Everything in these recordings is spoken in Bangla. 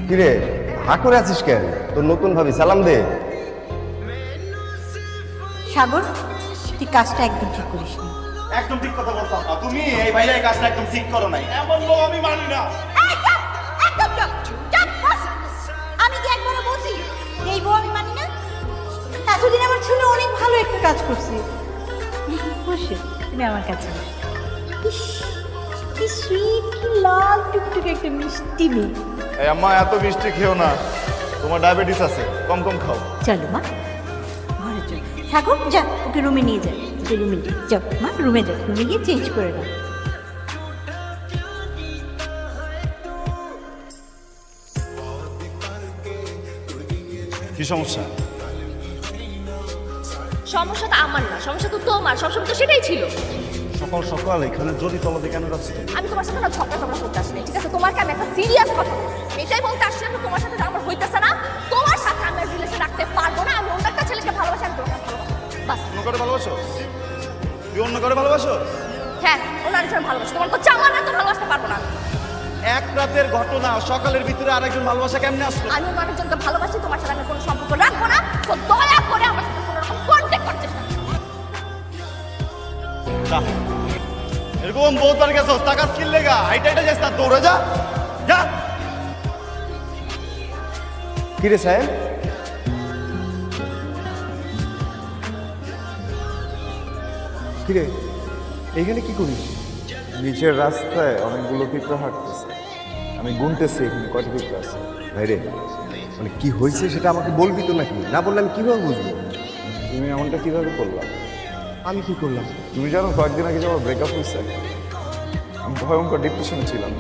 কিরে হা করে আছিস কেন? তোর নতুন ভাবি সালাম দে। সাগর, তুই কাজটা একদম ঠিক করিস নি। একদম ঠিক কথা বলতাম না তুমি। এই ভাইয়া এই কাজটা একদম ঠিক করো নাই, এমন লোক আমি মানি না। আমি কি একবারও বলছি এই বউ আমি মানি না? এতদিন আমার ছেলে অনেক ভালো একটা কাজ করছে। বসে তুমি আমার কাছে বসো। ইস, কি সুইট, কি লাল টুকটুকে একটা মিষ্টি মেয়ে। এই আম্মা এত মিষ্টি খেও না, তোমার ডায়াবেটিস আছে, কম কম খাও। চলো মা, ঘরে চল। সাগর যা, ওকে রুমে নিয়ে যা। ওকে রুমে নিয়ে যাও মা, রুমে যাও, রুমে গিয়ে চেঞ্জ করে নাও। কি সমস্যা? সমস্যাটা আমার না, সমস্যা তো তোমার। সবসময় তো সেটাই ছিল। সকাল সকাল এখানে জড়ি তলাতে কেন যাচ্ছ তুমি? আমি তোমার সাথে না ঝগড়া করতে আসিনি, ঠিক আছে? তোমাকে আমি একটা সিরিয়াস কথা বলছি। এটাই বলতে আসছি যে তোমার সাথে আমার হইতেছে না, তোমার সাথে আমি রিলেশন রাখতে পারবো না। আমি অন্য একটা ছেলেকে ভালোবাসি, আমি তোমাকে ভালোবাসি, বাস। অন্য করে ভালোবাসো? তুই অন্য করে ভালোবাসো? হ্যাঁ, অন্য আরেকজন ভালোবাসি। তোমার তো চাওয়া না, তো ভালোবাসতে পারবো না। এক রাতের ঘটনা, সকালের ভিতরে আরেকজন ভালোবাসা কেমনে আসলো? আমি অন্য আরেকজনকে ভালোবাসি, তোমার সাথে আমি কোনো সম্পর্ক রাখবো না। তো দয়া করে আমার সাথে কোনো রকম কন্ট্যাক্ট করার চেষ্টা করো না। যা, এরকম বহুবার গেছো, টাকা স্কিল লেগা হাইটা হাইটা যাস না, দৌড়ে যা যা। কিরে সাহেব, কিরে এইখানে কি করিস? নিচের রাস্তায় অনেকগুলো পিঁপড়া হাঁটতেছে, আমি গুনতেছি এখানে কয়টা পিঁপড়া আছে। ভাইরে, মানে কি হয়েছে সেটা আমাকে বলবি তো নাকি? না বললে আমি কিভাবে বুঝবো? তুমি এমনটা কিভাবে করলা? আমি কি করলাম? তুমি জানো কয়েকদিন আগে যে আমার ব্রেকআপ হয়েছে, আমি ভয়ঙ্কর ডিপ্রেশনে ছিলাম।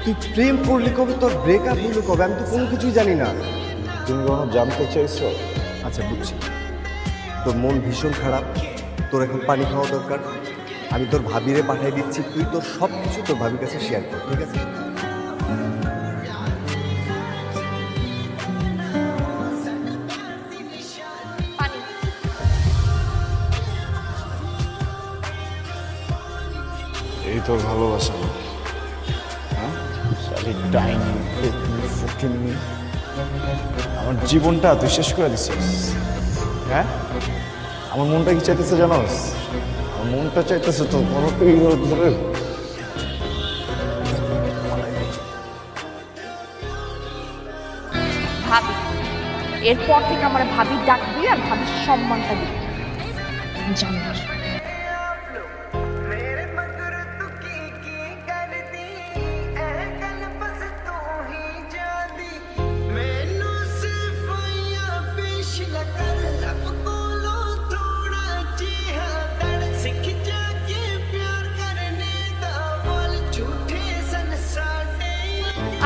তুই প্রেম করলি কবে? তোর ব্রেকআপ হইলো কবে? আমি তো কোনো কিছুই জানি না। তুমি কখনো জানতে চাইছো? আচ্ছা বুঝছি, তোর মন ভীষণ খারাপ, তোর এখন পানি খাওয়া দরকার। আমি তোর ভাবিরে পাঠিয়ে দিচ্ছি, তুই তোর সব কিছু তোর ভাবির কাছে শেয়ার কর, ঠিক আছে? পানি। এই তোর ভালোবাসা না? হ্যাঁ, শালি ডাইনি, ফুকিনি, আমার জীবনটা তুই শেষ করে দিছিস। হ্যাঁ, আমার মনটা কি চাইতেছে জানোস? আমার মনটা চাইতেছে তো বড় ধরে ভাবি, এরপর থেকে আমার ভাবি ডাকবি আর ভাবির সম্মানটা দিবি, জানো না?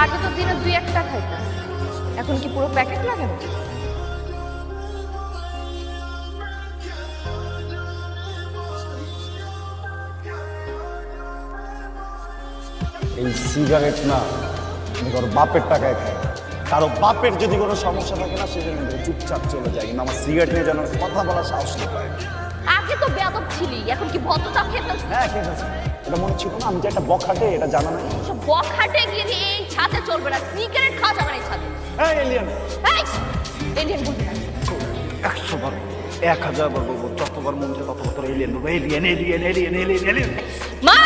আগে তো দিনে 2-1টা খাইতাম, এখন কি পুরো প্যাকেট লাগে না? এই সিগারেট না, আমি কারো বাপের টাকায় খাই। কারো বাপের যদি কোনো সমস্যা থাকে না, সেজন্য চুপচাপ চলে যায়, কিন্তু আমার সিগারেট নিয়ে যেন কথা বলার সাহস না পায়। আগে তো বেয়াদব ছিলি, এখন কি ভদ্রতা খেতে? হ্যাঁ ঠিক আছে, এটা মনে ছিল না আমি যে একটা বখাটে, এটা জানা নাই। সব বখাটে গিয়ে এই ছাদে চলবে না, সিগারেট খাওয়া যাবে না এই ছাদে। হ্যাঁ এলিয়ান, এই এলিয়েন বলবি না। 100 বার 1000 বার বলবো, যতবার মন চায় ততবার তোর এলিয়ান বলবো, alien alien alien alien alien. মা,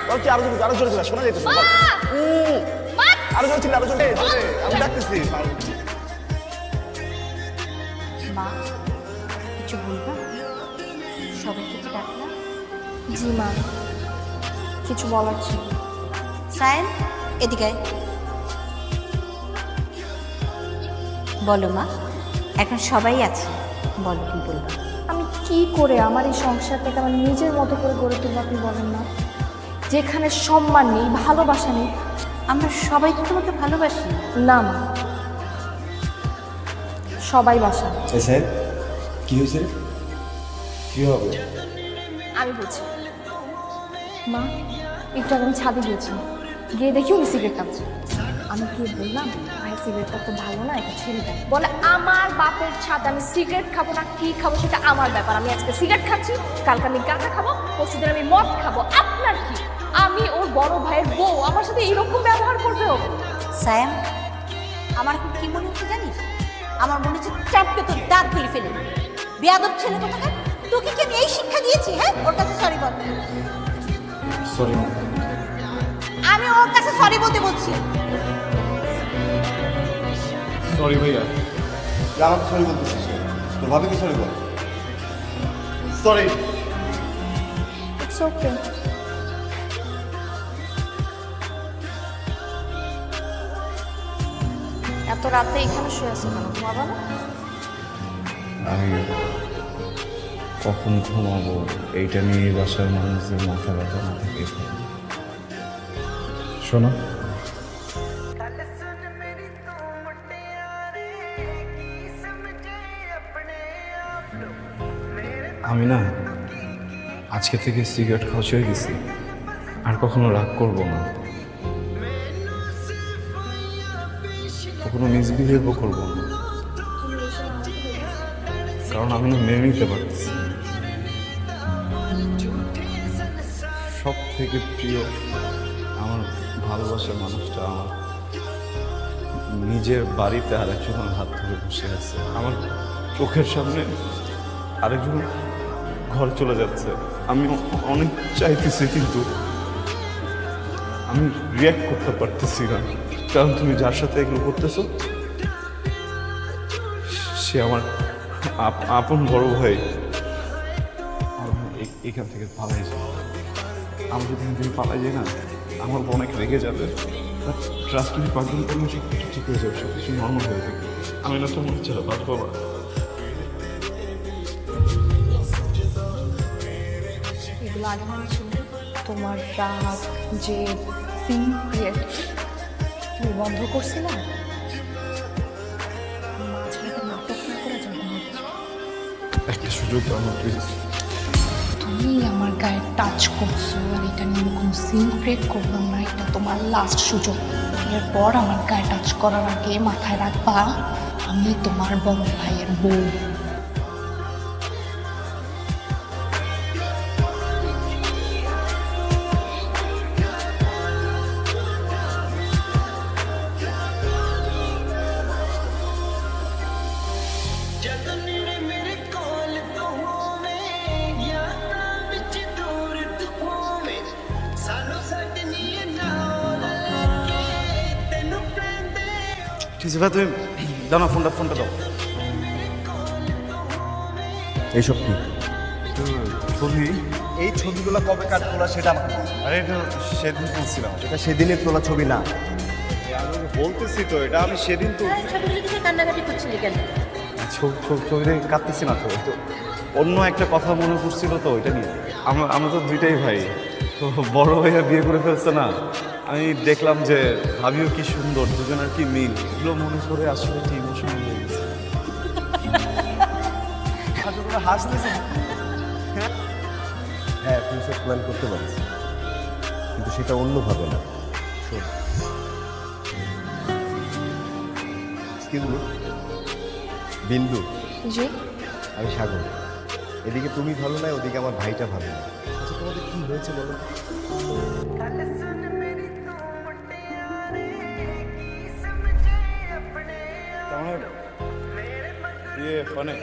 বলছি আরো জোরে ছিল, শোনা যেতেছে। মা, মা। আরো জোরে ছিল, আরো জোরে, আমি ডাকতেছি। মা, কিছু বলবা? সবাইকে কি ডাকলা? জি মা, কিছু বলার ছিল। সায়েন, এদিকে আয়। বলো মা, এখন সবাই আছে, বলো কি বলবা? আমি কি করে আমার এই সংসারটাকে আমার নিজের মতো করে গড়ে তুলবো আপনি বলেন না? যেখানে সম্মান নেই, ভালোবাসা নেই। আমরা সবাই তো তোমাকে ভালোবাসি। না মা, সবাই বাসা। সাহেব কি হয়েছে? কি হবে? আমি বলছি মা, একটু আগে আমি ছাদে গিয়েছি, গিয়ে দেখি উনি সিগারেট খাচ্ছে। আমি কি বললাম, ভাই সিগারেটটা তো ভালো না, এটা ছেড়ে দেয়। বলে আমার বাপের ছাদ, আমি সিগারেট খাবো না কি খাবো সেটা আমার ব্যাপার। আমি আজকে সিগারেট খাচ্ছি, কালকে আমি গাঁজা খাবো, পরশুদিন আমি মদ খাবো, আপনার কি? আমি ওর বড় ভাইয়ের বউ, আমার সাথে এরকম ব্যবহার করবে ও? সায়েম, আমার এখন কি মনে হচ্ছে জানিস? আমার মনে হচ্ছে চাপকে তোর দাঁত খুলে ফেলে দেব। বেয়াদব ছেলে কোথাকার, তোকে কি আমি এই শিক্ষা দিয়েছি? হ্যাঁ, ওর কাছে সরি বল। সরি আমি ওর কাছে সরি বলতে বলছি। সরি ভাইয়া। যা আমাকে সরি বলতেছিস কেন? তোর ভাবিকে sorry ball. Sorry. It's okay. এত রাতে এখানে শুয়ে আছো কেন? ঘুমাবা না? আমি কখন ঘুমাবো এইটা নিয়ে বাসার মানুষদের মাথা ব্যথা না থেকে শোনো, আমি না আজকে থেকে সিগারেট খাওয়া ছেড়ে দিছি, আর কখনো রাগ করবো না, কখনো মিসবিহেভও করবো না, কারণ আমি না মেনে নিতে পারতেছি। সব থেকে প্রিয় আমার ভালোবাসার মানুষটা আমার নিজের বাড়িতে আরেকজনের হাত ধরে বসে আছে, আমার চোখের সামনে আরেকজন ঘর চলে যাচ্ছে। আমি অনেক চাইতেছি, কিন্তু আমি রিয়াক্ট করতে পারতেছি না, কারণ তুমি যার সাথে এগুলো করতেছো সে আমার আপন বড় ভাই। এখান থেকে পালাই যাই, আমি যদি এখান থেকে পালাই যাই না, আমার অনেক রেগে যাবে। ট্রাস্ট মি, পাগল করলে সব কিছু ঠিক হয়ে যাবে, সব কিছু নর্মাল হয়ে যাবে। আমি না তোমার ছাড়া বাঁচবো না। এগুলো আগে মনে ছিল? তোমার রাগ, যে সিক্রেট তুমি বন্ধ করছিলা? মাঝখানে নাটক না করে যাবে না। একটা সুযোগ দাও না প্লিজ। তুমি আমার গায়ে টাচ করছো, আর এটা নিয়ে আমি কোনো সিন ক্রিয়েট করলাম না। এটা তোমার লাস্ট সুযোগ। এরপর আমার গায়ে টাচ করার আগে মাথায় রাখবা আমি তোমার বড় ভাইয়ের বউ। ঠিক আছে ভাই, তুমি দাও না ফোনটা দাও। এইসব কি? ছবি? এই ছবিগুলো কবে কাট তোলা সেটা আমাকে বল। আরে এটা সেদিন তুলছিলাম। এটা সেদিনের তোলা ছবি না। আমি বলতেছি তো, এটা আমি সেদিন তো ছবিগুলো দেখে কান্নাকাটি করছিলি কেন? ছবিতে কাঁদতেছি না তো, তো অন্য একটা কথা মনে পড়ছিল তো, এটা নিয়ে। আমরা তো দুইটাই ভাই, তো বড় ভাইয়া বিয়ে করে ফেলছে না, আমি দেখলাম যে ভাবিও কি সুন্দর, দুজনের কি মিল, এগুলো মনে করে আসলে কি ইমোশনাল হয়ে গেছে। হাসতেছে। হ্যাঁ, ফিউচার প্ল্যান করতে পারিস, কিন্তু সেটা অন্যভাবে না। শোন, এক্সকিউজ মি, বিন্দু, জি? আমি সাগর। এদিকে তুমি ভালো না, ওদিকে আমার ভাইটা ভালো না। আচ্ছা, তোমাদের কি হয়েছে বলো? মানে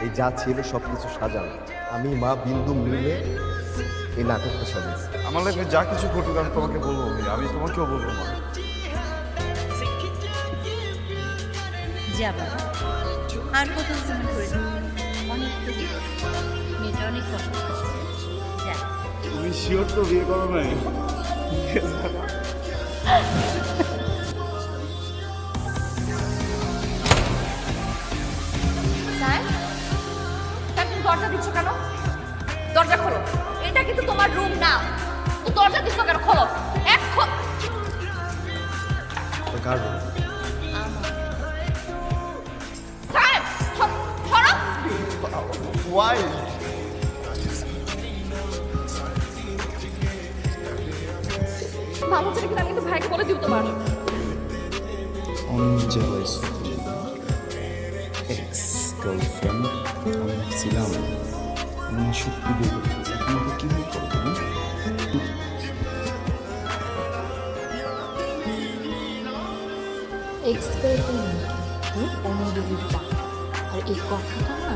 এই যা ছিল সব কিছু সাজানো, আমি মা বিন্দু মিলে এই নাটকটা সাজিয়েছি। আমার লাইফে যা কিছু ঘটুক আমি তোমাকে বলবো, আমি তোমাকেও বলবো না। যাবা আর কোথাও ফোন করে দিও। অনেক খুশি, মেয়েটা অনেক কষ্ট করছে। যা। তুমি শিওর তো বিয়ে করো নাই? স্যার, তুমি দরজা দিচ্ছ কেন? দরজা খোলো। এটা কিন্তু তোমার রুম না, তো দরজা দিচ্ছ কেন? খোলো এখন। কার room? স্যার, সরো। Why? মামু ছেলে কিন্তু আমি কিন্তু ভাইকে বলে দিব তোমার। অনেক জেলাস এক্স গার্লফ্রেন্ড আমি ছিলাম, আমি সত্যি বিয়ে করতেছি, এখন আমাকে কী করবো? এক্সপেরিমেন্ট অনুভূতিটা আর এই কথাটা না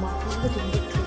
মাথার মধ্যে